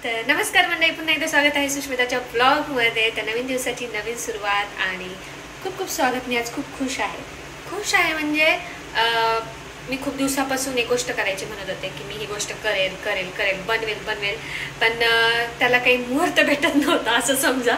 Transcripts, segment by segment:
तर नमस्कार मंडळी, पुन्हा एकदा स्वागत आहे सुष्मिताच्या ब्लॉगमध्ये. तर नवीन दिवसाची नवीन सुरुवात आणि खूप खूप स्वागत. मी आज खूप खुश आहे म्हणजे मी खूप दिवसापासून एक गोष्ट करायची म्हणत होते की मी ही गोष्ट करेल बनवेल पण त्याला काही मुहूर्त भेटत नव्हता असं समजा.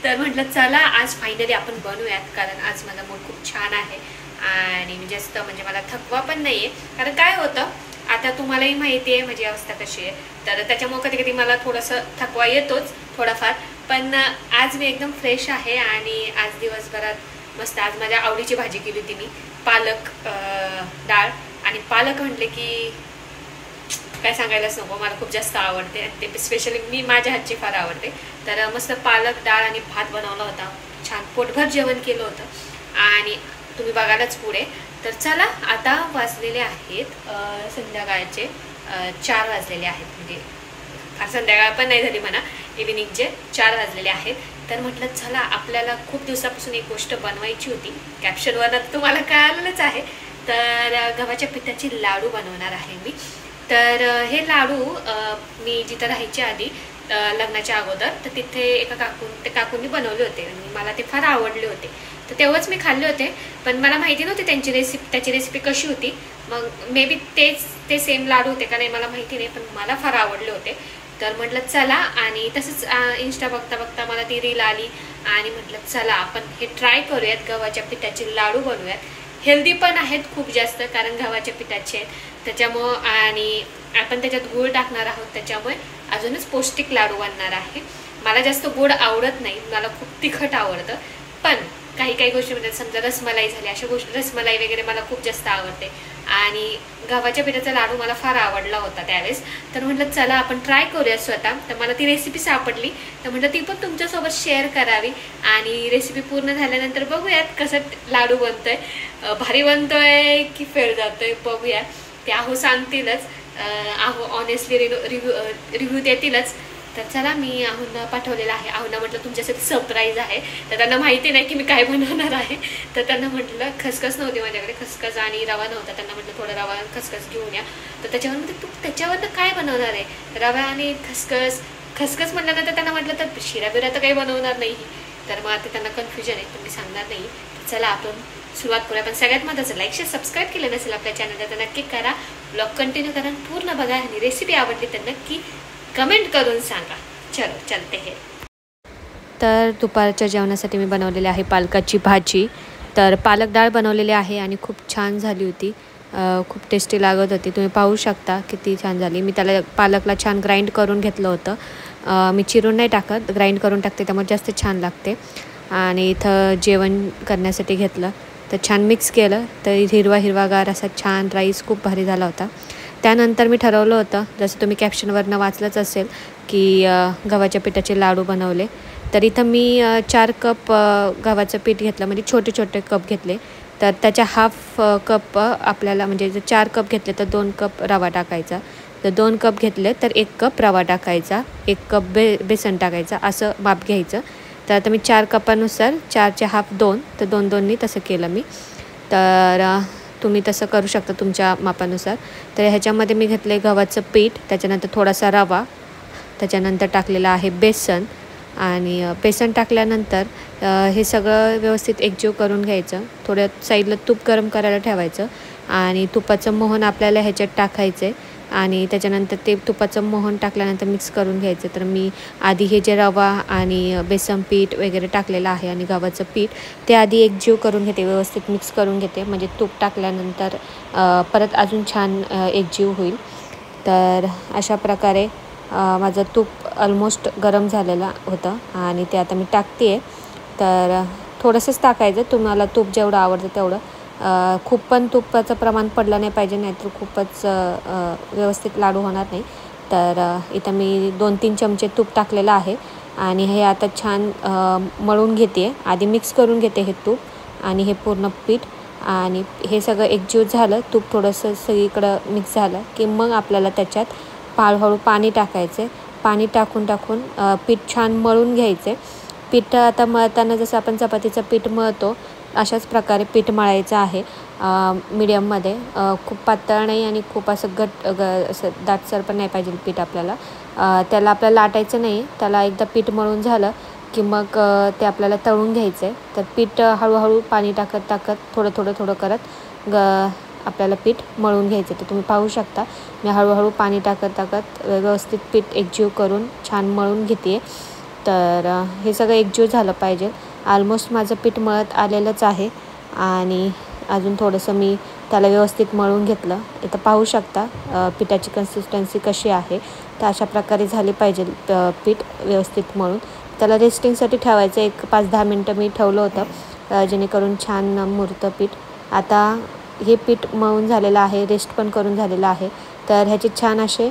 तर म्हटलं चला आज फायनली आपण बनवूयात, कारण आज माझा मूड खूप छान आहे आणि जास्त म्हणजे मला थकवा पण नाही आहे. कारण काय होतं, आता तुम्हालाही माहिती आहे माझी अवस्था कशी आहे, तर त्याच्यामुळे कधी कधी मला थोडंसं थकवा येतोच थोडाफार. पण आज मी एकदम फ्रेश आहे आणि आज दिवसभरात मस्त आज माझ्या आवडीची भाजी केली होती मी, पालक डाळ. आणि पालक म्हटले की काय सांगायलाच नको, मला खूप जास्त आवडते आणि ते स्पेशली मी माझ्या हातची फार आवडते. तर मस्त पालक डाळ आणि भात बनवला होता, छान पोटभर जेवण केलं होतं आणि तुम्ही बघायलाच पुढे. तर चला आता वाजलेले आहेत संध्याकाळचे 4 वाजलेले आहेत, म्हणजे फार संध्याकाळ पण नाही झाली म्हणा, इव्हिनिंगचे 4 वाजलेले आहेत. तर म्हटलं चला आपल्याला खूप दिवसापासून एक गोष्ट बनवायची होती, कॅप्शनवर तुम्हाला कळालेलंच आहे. तर गव्हाच्या पिठाचे लाडू बनवणार आहे मी. तर हे लाडू मी जिथं राहायच्या आधी लग्नाच्या अगोदर, तर तिथे एका काकूंनी बनवले होते आणि मला ते फार आवडले होते. तर तेव्हाच मी खाल्ले होते, पण मला माहिती नव्हती त्याची रेसिपी कशी होती. मग मे बी ते सेम लाडू होते का नाही मला माहिती नाही, पण मला फार आवडले होते. तर म्हटलं चला, आणि तसंच इंस्टा बघता मला ती रील आली आणि म्हटलं चला आपण हे ट्राय करूयात, गव्हाच्या पिठाचे लाडू बनवूयात. हेल्दी पण आहेत खूप जास्त, कारण गव्हाच्या पिठाचे आहेत त्याच्यामुळं, आणि आपण त्याच्यात गूळ टाकणार आहोत त्याच्यामुळे अजूनच पौष्टिक लाडू बनणार आहे. मला जास्त गोड आवडत नाही, मला खूप तिखट आवडतं. पण काही गोष्टी म्हणजे समजा रसमलाई झाली, अशा गोष्टी रसमलाई वगैरे मला खूप जास्त आवडते आणि गव्हाच्या पिठाचा लाडू मला फार आवडला होता त्यावेळेस. तर म्हटलं चला आपण ट्राय करूया स्वतः. तर मला ती रेसिपी सापडली, तर म्हटलं ती पण तुमच्यासोबत शेअर करावी आणि रेसिपी पूर्ण झाल्यानंतर बघूयात कसं लाडू बनतोय, भारी बनतोय की फेल जातोय बघूया. ते आहो सांगतीलच, आहो ऑनेस्टली रिव्ह्यू देतीलच. तर चला, मी आहुंना पाठवलेला आहे. आहुंना म्हटलं तुमच्यासाठी सरप्राईज आहे, तर त्यांना माहिती नाही की मी काय बनवणार आहे. तर त्यांना म्हटलं खसखस नव्हती माझ्याकडे, खसखस आणि रवा नव्हता. त्यांना म्हटलं थोडा रवा खसखस घेऊन या. तर त्याच्यावर तू त्याच्यावर काय बनवणार आहे, रवा आणि खसखस म्हटल्यानंतर त्यांना म्हटलं तर शिरा बिरा तर काही बनवणार नाही. तर मग आता त्यांना कन्फ्युजन आहे, तर मी सांगणार नाही. तर चला आपण सुरुवात करूया. पण सगळ्यात महत्त्वाचं, लाईक शेअर सबस्क्राईब केलं नसेल आपल्या चॅनलला तर नक्की करा. ब्लॉग कंटिन्यू करा, पूर्ण बघा आणि रेसिपी आवडली तर नक्की कमेंट करून सांगा. चलो चलते हे. तर दुपारच्या जेवणासाठी मी बनवलेली आहे पालकाची भाजी. तर पालक डाळ बनवलेली आहे आणि खूप छान झाली होती, खूप टेस्टी लागत होती. तुम्ही पाहू शकता किती छान झाली. मी त्याला पालकला छान ग्राइंड करून घेतलं होतं. मी चिरून नाही टाकत, ग्राइंड करून टाकते, त्यामुळे जास्त छान लागते. आणि इथं जेवण करण्यासाठी घेतलं तर छान मिक्स केलं, तर हिरवागार असा छान राईस खूप भारी झाला होता. त्यानंतर मी ठरवलं होतं, जसं तुम्ही कॅप्शनवरनं वाचलंच असेल की गव्हाच्या पिठाचे लाडू बनवले. तर इथं मी 4 कप गव्हाचं पीठ घेतलं, म्हणजे छोटे कप घेतले. तर त्याच्या हाफ कप आपल्याला, म्हणजे जर 4 कप घेतले तर 2 कप रवा टाकायचा. तर 2 कप घेतले तर 1 कप रवा टाकायचा, 1 कप बेसन टाकायचा, असं माप घ्यायचं. तर आता मी 4 कपानुसार 4चे हाफ 2, तर 2-2नी तसं केलं मी. तर तुम्ही तसं करू शकता तुमच्या मापानुसार. तर ह्याच्यामध्ये मी घेतले गव्हाचं पीठ, त्याच्यानंतर थोडासा रवा, त्याच्यानंतर टाकलेलं आहे बेसन. आणि बेसन टाकल्यानंतर हे सगळं व्यवस्थित एकजीव करून घ्यायचं. थोड्या साईडला तूप गरम करायला ठेवायचं आणि तुपाचं मोहन आपल्याला ह्याच्यात टाकायचं आहे आणि त्याच्यानंतर ते तुपाचं मोहन टाकल्यानंतर मिक्स करून घ्यायचं. तर मी आधी हे जे रवा आणि बेसन पीठ वगैरे टाकलेलं आहे आणि गव्हाचं पीठ ते आधी एकजीव करून घेते, व्यवस्थित मिक्स करून घेते, म्हणजे तूप टाकल्यानंतर परत अजून छान एकजीव होईल. तर अशा प्रकारे माझं तूप ऑलमोस्ट गरम झालेलं होतं आणि ते आता मी टाकते आहे. तर थोडंसंच टाकायचं, तुम्हाला तूप जेवढं आवडतं तेवढं. खूप पण तुपाचं प्रमाण पडलं नाही पाहिजे, नाहीतर खूपच व्यवस्थित लाडू होणार नाही. तर इथं मी 2-3 चमचे तूप टाकलेलं आहे आणि हे आता छान मळून घेते. आधी मिक्स करून घेते हे तूप आणि हे पूर्ण पीठ, आणि हे सगळं एकजीव झालं, तूप थोडंसं सगळीकडं मिक्स झालं की मग आपल्याला त्याच्यात हळूहळू पाणी टाकायचे. पाणी टाकून पीठ छान मळून घ्यायचे. पीठ आता मळताना जसं आपण चपातीचं पीठ मळतो अशाच प्रकारे पीठ मळायचं आहे मीडियममध्ये. खूप पातळ नाही आणि खूप असं असं दाटसर पण नाही पाहिजे पीठ आपल्याला. त्याला आपल्याला लाटायचं नाही. त्याला एकदा पीठ मळून झालं की मग ते आपल्याला तळून घ्यायचं आहे. तर पीठ हळूहळू पाणी टाकत थोडं करत आपल्याला पीठ मळून घ्यायचं. तर तुम्ही पाहू शकता मी हळूहळू पाणी टाकत व्यवस्थित पीठ एकजीव करून छान मळून घेते. तर हे सगळं एकजीव झालं पाहिजे. ऑलमोस्ट माझं पीठ मळत आलेलंच आहे आणि अजून थोडंसं मी त्याला व्यवस्थित मळून घेतलं. इथं पाहू शकता पिठाची कन्सिस्टन्सी कशी आहे. तर अशा प्रकारे झाली पाहिजे पीठ व्यवस्थित मळून. त्याला रेस्टिंगसाठी ठेवायचं. 5-10 मिनटं मी ठेवलं होतं जेणेकरून छान मुरतं पीठ. आता हे पीठ मळून झालेलं आहे, रेस्ट पण करून झालेलं आहे. तर ह्याचे छान असे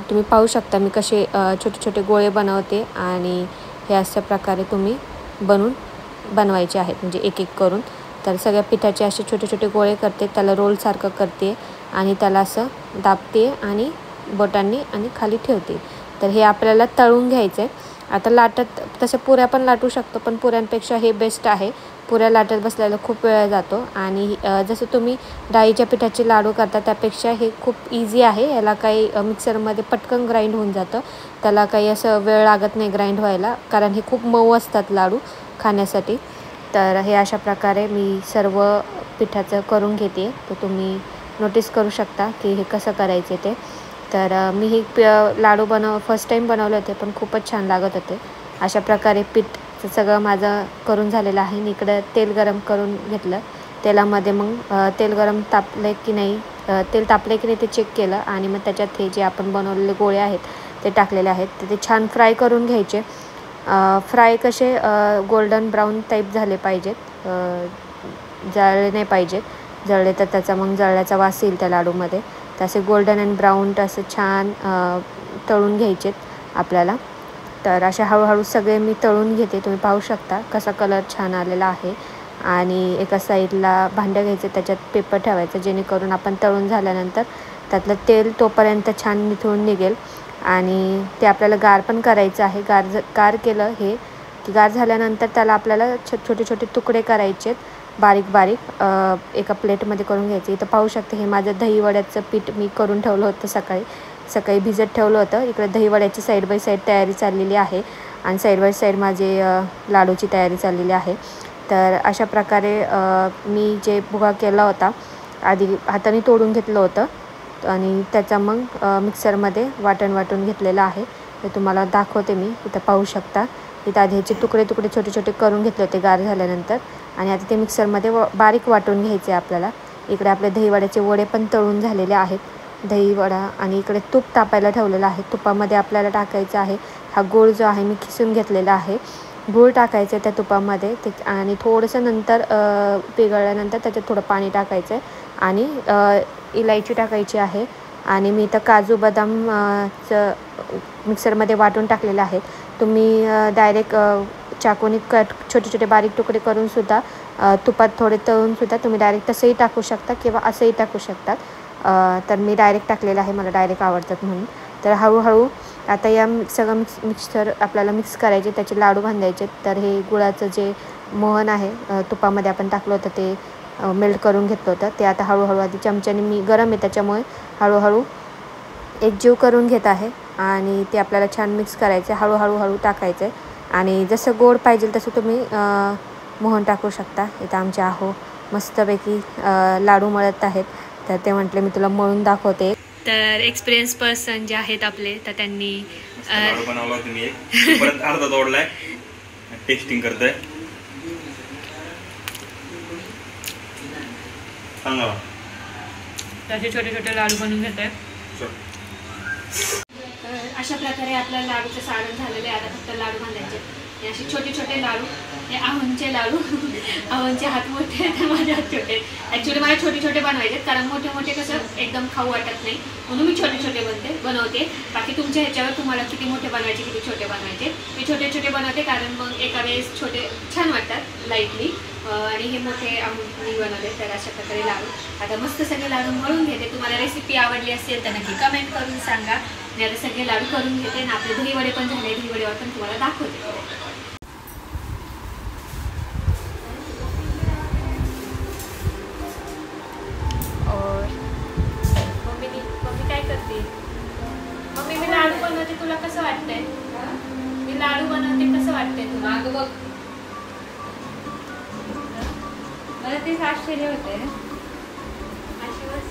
तुम्ही पाहू शकता मी कसे छोटे छोटे गोळे बनवते आणि हे अशा प्रकारे तुम्ही बनवायचे आहेत म्हणजे एक करून. तर सगळ्या पिठाचे असे छोटे छोटे गोळे करते, त्याला रोलसारखं करते आणि त्याला असं दाबते आणि बोटांनी आणि खाली ठेवते. तर हे आपल्याला तळून घ्यायचं आहे. आता तसं पुऱ्या पण लाटू शकतो, पण पुऱ्यांपेक्षा हे बेस्ट आहे. पुऱ्या लाटत बसल्याला खूप वेळ जातो आणि जसं तुम्ही डाळीच्या पिठाचे लाडू करता त्यापेक्षा हे खूप इझी आहे. याला काही मिक्सरमध्ये पटकन ग्राइंड होऊन जातं. त्याला काही असं वेळ लागत नाही ग्राइंड व्हायला, कारण हे खूप मऊ असतात लाडू खाण्यासाठी. तर हे अशा प्रकारे मी सर्व पिठाचं करून घेते. तर तुम्ही नोटीस करू शकता की हे कसं करायचे ते. तर मी हे लाडू फर्स्ट टाईम बनवले होते, पण खूपच छान लागत होते. अशा प्रकारे पीठ सगळं माझं करून झालेलं आहे. मी इकडं तेल गरम करून घेतलं. तेलामध्ये मग तेल गरम तापले की नाही, तेल तापले की नाही ते चेक केलं आणि मग त्याच्यात हे जे आपण बनवलेले गोळे आहेत ते टाकलेले आहेत. तर ते छान फ्राय करून घ्यायचे. फ्राय कसे गोल्डन ब्राऊन टाईप झाले पाहिजेत, जळले नाही पाहिजेत. जळले तर त्याचा मग जळल्याचा वास येईल त्या लाडूमध्ये. तसे गोल्डन अँड ब्राऊन असं छान तळून घ्यायचेत आपल्याला. तर अशा हळूहळू सगळे मी तळून घेते. तुम्ही पाहू शकता कसा कलर छान आलेला आहे. आणि एका साईडला भांडं घ्यायचं, त्याच्यात पेपर ठेवायचं जेणेकरून आपण तळून झाल्यानंतर त्यातलं तेल तोपर्यंत छान निथळून निघेल. आणि ते आपल्याला गार पण करायचं आहे. गार केलं हे की गार झाल्यानंतर त्याला आपल्याला छोटे छोटे तुकडे करायचे बारीक एका प्लेटमध्ये करून घ्यायचे. इथं पाहू शकते हे माझं दहीवड्याचं पीठ मी करून ठेवलं होतं, सकाळी भिजत ठेवलं होतं. इकडे दहीवड्याची साईड बाय साईड तयारी चाललेली आहे आणि साईड बाय साईड माझे लाडूची तयारी चाललेली आहे. तर अशा प्रकारे मी जे भुगा केला होता आधी हाताने तोडून घेतलं होतं आणि त्याचा मग मिक्सरमध्ये वाटून घेतलेलं आहे. ते तुम्हाला दाखवते मी. इथं पाहू शकता इथं आधी ह्याचे तुकडे छोटे छोटे करून घेतले होते गार झाल्यानंतर आणि आता ते मिक्सरमध्ये बारीक वाटून घ्यायचे आपल्याला. इकडे आपले दहीवड्याचे वडे पण तळून झालेले आहेत. दहीवडा आणि इकडे तूप तापायला ठेवलेलं आहे. तुपामध्ये आपल्याला टाकायचं आहे हा गूळ जो आहे मी खिसून घेतलेला आहे. गूळ टाकायचं आहे त्या तुपामध्ये ते आणि थोडंसं नंतर पिघळल्यानंतर त्याच्यात थोडं पाणी टाकायचं आहे आणि इलायची टाकायची आहे. आणि मी इथं काजू बदामचं मिक्सरमध्ये वाटून टाकलेलं आहे. तुम्ही डायरेक्ट चाकूने छोटे छोटे बारीक तुकडे करूनसुद्धा तुपात थोडे तळूनसुद्धा तुम्ही डायरेक्ट तसंही टाकू शकता किंवा असंही टाकू शकतात. तर मी डायरेक्ट टाकलेलं आहे, मला डायरेक्ट आवडतात म्हणून. तर हळूहळू आता या सगळं मिक्सर आपल्याला मिक्स करायचे, त्याचे लाडू बांधायचे. तर हे गुळाचं जे मोहन आहे तुपामध्ये आपण टाकलं होतं ते मेल्ट करून घेतलं होतं ते आता हळूहळू आधी चमच्याने मी गरम आहे त्याच्यामुळे हळूहळू एकजीव करून घेत आहे आणि ते आपल्याला छान मिक्स करायचं आहे. हळूहळू टाकायचं आहे आणि जसं गोड पाहिजे तसं तुम्ही मोहन टाकू शकता. इथं आमचे आहो मस्तपैकी लाडू मळत आहेत. तर ते म्हटले मी तुला मळून दाखवते. तर एक्सपिरियन्स पर्सन जे आहेत आपले तर त्यांनी लाडू बनवला होता मी एक परत अर्धा तोडलाय टेस्टिंग करतोय. सांगा त्याचे छोटे छोटे लाडू बनवून घेतोय. अशा प्रकारे आपल्या लाडूचं सारण झालेलं आहे. आता फक्त लाडू बांधायचे. हे असे छोटे छोटे लाडू, हे आव्हानचे लाडू. आव्हानचे हात मोठे आहेत, माझे हात छोटे. ॲक्च्युली मला छोटे छोटे बनवायचे कारण मोठे मोठे कसं एकदम खाऊ वाटत नाही, म्हणून मी छोटे छोटे बनवते. बाकी तुमच्या ह्याच्यावर तुम्हाला किती मोठे बनवायचे किती छोटे बनवायचे. मी छोटे छोटे बनवते कारण मग एका वेळेस छोटे छान वाटतात लाईटली आणि हे मोठे मी बनवले. तर अशा प्रकारे लाडू आता मस्त सगळे लाडू मळून घेते. तुम्हाला रेसिपी आवडली असेल तर नक्की कमेंट करून सांगा. मी आता सगळे लाडू करून घेते आणि आपले दहीवडे पण झाले. दहीवडेवर पण तुम्हाला दाखवते. वाटते तुला? मागं बघ. मला तेच आश्चर्य होतंय रे. अशी बस.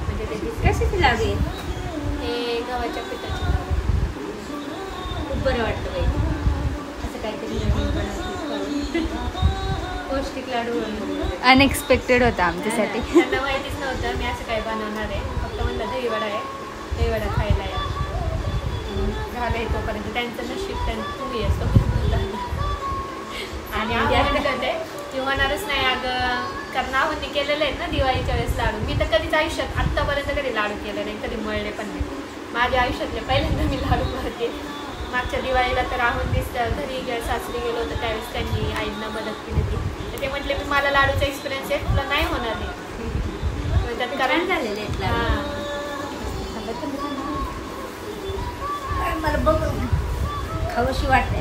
म्हणजे त्याची कशाची लाडू आहे? हे गव्हाच्या पिठाचे लाडू. खूप बरं वाटतं बाई. असं काहीतरी नवीन बनवते. पौष्टिक लाडू बनवले. अनएक्सपेक्टेड होता आमच्यासाठी. त्यांना माहितीच नव्हतं मी असं काही बनवणार आहे. फक्त म्हणलं दहीवडा आहे, दहीवडा खायला या. झालंय तोपर्यंत त्यांचं नशीब तुम्ही असतो. आणि म्हणत होते की होणारच नाही अगं, कारण आव्हांनी केलेले आहेत ना दिवाळीच्या वेळेस लाडू. मी तर कधीच आयुष्यात आत्तापर्यंत कधी लाडू केले नाही, कधी मळले पण नाही. माझ्या आयुष्यातले पहिल्यांदा मी लाडू करते. मागच्या दिवाळीला तर आव्हांनीच घरी सासरी गेलो होतं, त्यावेळेस त्यांनी आईंना मदत केली होती. तर ते म्हटले की मला लाडूचा एक्सपिरियन्स आहे, तुला नाही होणार नाही. त्यात कारण झालेले आहेत लाडू. हां मला बघ खावशी वाटते.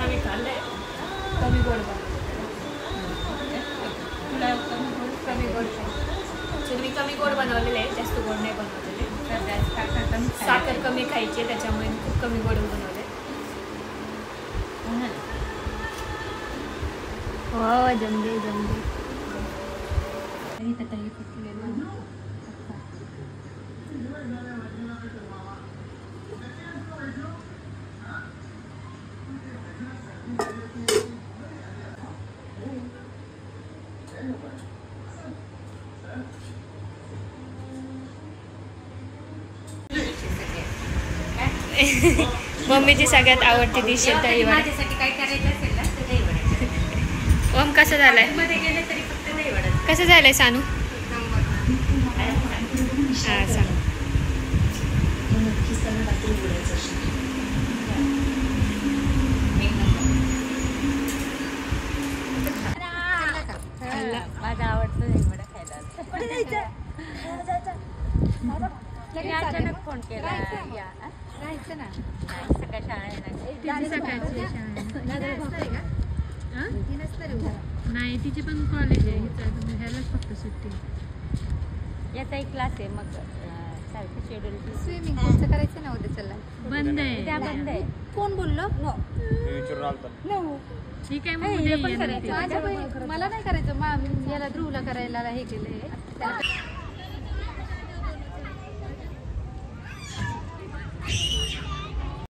आम्ही खाल्लंय कमी गोड कमी गोड मी कमी गोड बनवलेले आहे, जास्त गोड नाही बनवलेले. साखर कमी खायची त्याच्यामुळे खूप कमी गोड बनवले. हो जमले जमले. मम्मीची सगळ्यात आवडती डिश आहे दहीवडा. माझ्यासाठी काय करायचं असेल ना तर दहीवडा. ओम कसं झालंय? मध्ये गेले तरी फक्त दहीवडा. कसं झालंय सानू? हां सांग. माझा आवडतो दहीवडा खायला. तरी अचानक फोन केला. राहायचं ना. सकाळ शाळा आहे नाही तिची पण कॉलेज आहे, ह्यालाच फक्त सुट्टी. याचा एक क्लास आहे. मग सारखं शेड्यूल. स्विमिंग पूलचं करायचं ना उद्या. चला बंद आहे. त्या बंद आहे. कोण बोललो? ठीक आहे मला नाही करायचं. याला ध्रुवला करायला हे केलंय.